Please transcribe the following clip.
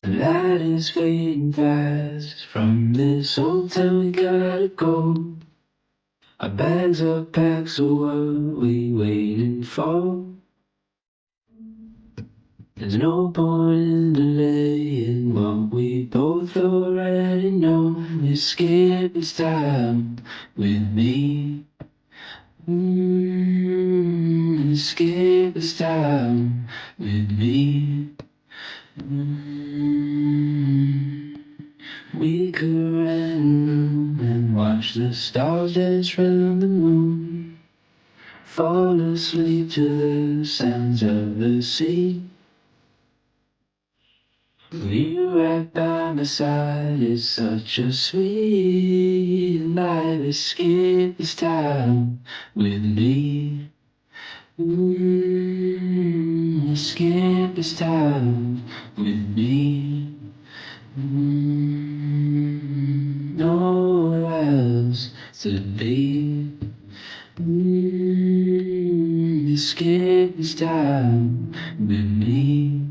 The light is fading fast. From this hotel we gotta go. Our bags are packed, so what we waiting for? There's no point in delaying what we both already know. Escape this time with me. Escape this time with me. We could rent a room and watch the stars dance round the moon. Fall asleep to the sounds of the sea. You right by my side, it's such a sweet life. Escape this time with me. Escape this time with me. Nowhere else to be. Escape this time with me.